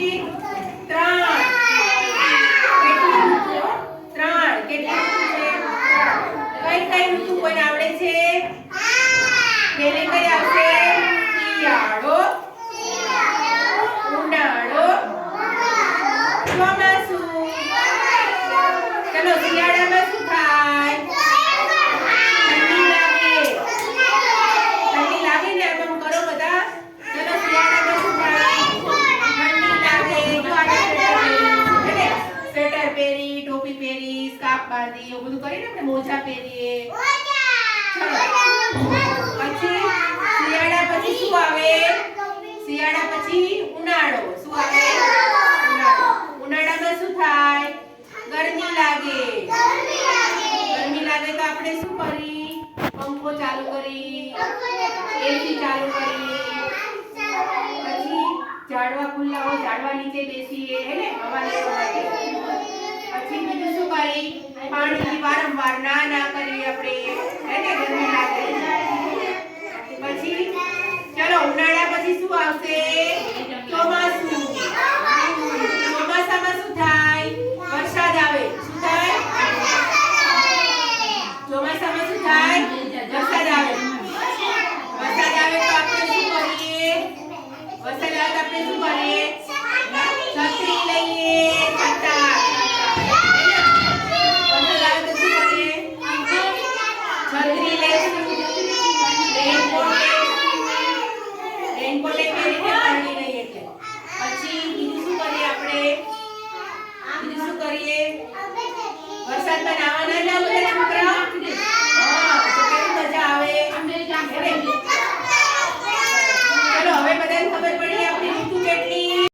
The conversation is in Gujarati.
પછી 3 કેટલી ઋતુઓ 3 કેટલી ઋતુ છે કઈ ઋતુ કોઈને આવડે છે પહેલી કઈ આવશે શિયાળો ઉનાળો ચોમાસું ચલો શિયાળામાં શું થાય ઠંડી લાગે ને એમ કરો બધા ચલો શિયાળામાં શું થાય ઠંડી લાગે જો આપણે સ્વેટર પહેરી ટોપી પહેરી સ્કાર્ફ બાંધી એવું બધું કરીને આપણે મોજા પહેરીએ પછી શિયાળા પછી શું આવે શિયાળા પછી ઉનાળો શું આવે ઉનાળામાં શું થાય ગરમી લાગે તો આપણે શું કરી પંખો ચાલુ કરી એસી ચાલુ કરી પછી ઝાડવા ખુલ્લા હોય ઝાડવા નીચે બેસીએ હે ને હવા લેવા માટે પછી બીજું શું કરી પાણીથી વારંવાર ના કરીએ આપણે હે ને ગરમી લાગે પછી ચલો ઉનાળા પછી શું આવશે ચોમાસું ચોમાસામાં શું થાય વરસાદ આવે શું થાય ચોમાસામાં શું થાય વરસાદ આવે તો આપણે શું કરીએ વરસાદ આવે તો આપણે શું કરીએ છત્રી લઈએ છત્રી લઈશું રેનકોટ પહેરીને પાણી નહીં એટલે પછી બીજું શું કરીએ આપણે બીજું શું કરીએ વરસાદમાં નાવા ના જવું છોકરાઓ